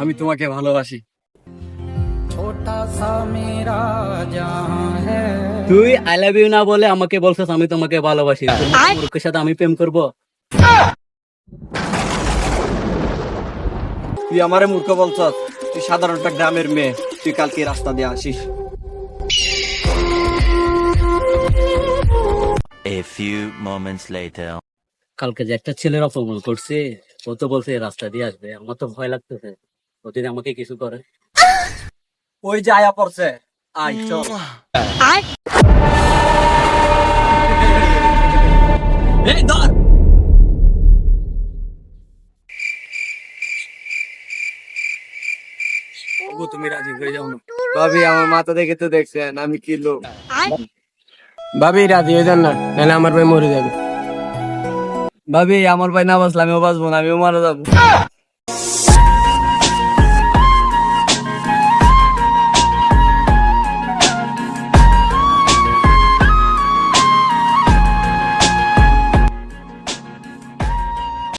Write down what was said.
আমি তোমাকে ভালোবাসি। তুই আই লাভ ইউ না বলে আমাকে বলছিস আমি তোমাকে ভালোবাসি। মূর্খের সাথে আমি প্রেম করব? তুই আমারে মূর্খ বলছস? তুই সাধারণ একটা গ্রামের মেয়ে, তুই কালকে রাস্তা দিয়ে আসিস। A few moments later. কালকে যে একটা ছেলের অপমান করছে, ও তো বলছে এই রাস্তা দিয়ে আসবে, আমার তো ভয় লাগতেছে ও যদি আমাকে কিছু করে। ওই যে আয়া পড়ছে, আয় চল। এই ধর। ওগো, তুমি রাজি হয়ে যাও না। ভাবি আমার মাথা দেখে তো দেখছেন আমি কি লোক। ভাবি রাজি হয়ে যান না, নাহলে আমার ভাই মরে যাবে। ভাবি আমার ভাই না বাঁচলে আমিও বাঁচবো না, আমিও মারা যাবো।